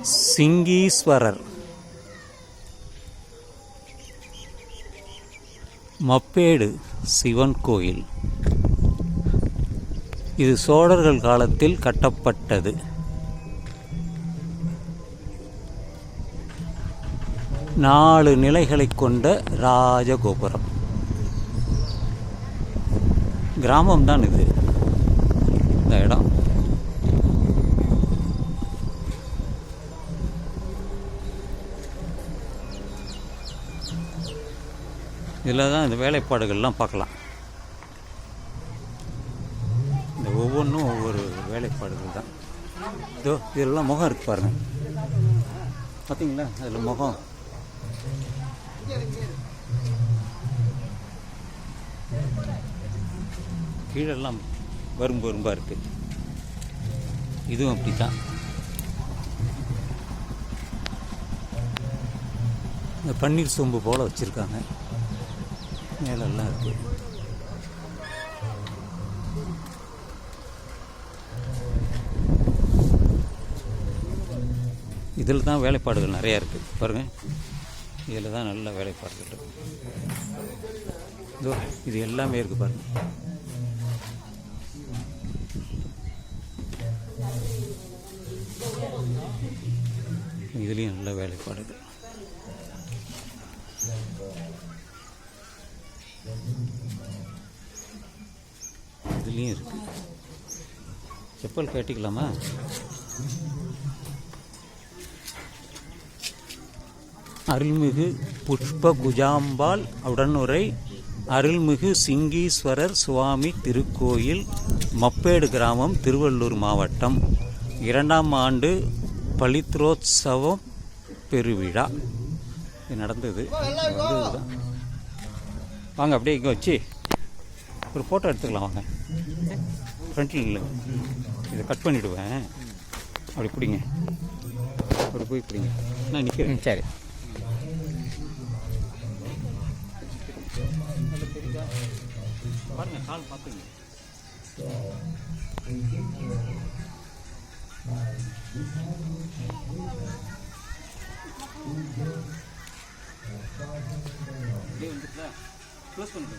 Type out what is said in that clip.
சிங்கீஸ்வரர் மப்பேடு சிவன் கோயில். இது சோழர்கள் காலத்தில் கட்டப்பட்டது. நாலு நிலைகளை கொண்ட ராஜகோபுரம். கிராமம்தான் இது, இந்த இடம். இதில் தான் இந்த வேலைப்பாடுகள்லாம் பார்க்கலாம். இந்த ஒவ்வொன்றும் ஒவ்வொரு வேலைப்பாடுகள் தான். இதோ இதெல்லாம் முகம் இருக்கு பாருங்கள், பார்த்தீங்களா? அதில் முகம் கீழெல்லாம் வரும்பு வரும்பாக இருக்குது. இதுவும் அப்படி தான். இந்த பன்னீர் சொம்பு போல் வச்சுருக்காங்க, மேலெல்லாம் இருக்குது. இதில் தான் வேலைப்பாடுகள் நிறையா இருக்குது பாருங்கள். இதில் தான் நல்ல வேலைப்பாடுகள் இருக்குது. இதோ இது எல்லாமே இருக்குது பாருங்கள். இதுலேயும் நல்ல வேலைப்பாடுகள். இதுலேயும் இருக்கு. செப்பல் கேட்டிக்கலாமா? அருள்மிகு புஷ்ப குஜாம்பாள் உடனுரை அருள்மிகு சிங்கீஸ்வரர் சுவாமி திருக்கோயில், மப்பேடு கிராமம், திருவள்ளூர் மாவட்டம். 2ஆம் ஆண்டு பளித்ரோத்சவம் பெருவிழா இது நடந்தது. இதுதான். வாங்க அப்படியே இங்கே வச்சு ஒரு ஃபோட்டோ எடுத்துக்கலாம். வாங்க ஃப்ரண்ட்டில் இல்லை, இதை கட் பண்ணிவிடுவேன். அப்படி பிடிங்க, அப்படி போய் பிடிங்க. நான் நிற்கிறேன். சரி. பாருங்க, கால் பார்த்துங்க. அப்படியே வந்துட்டா க்ளோஸ் பண்ணுங்க.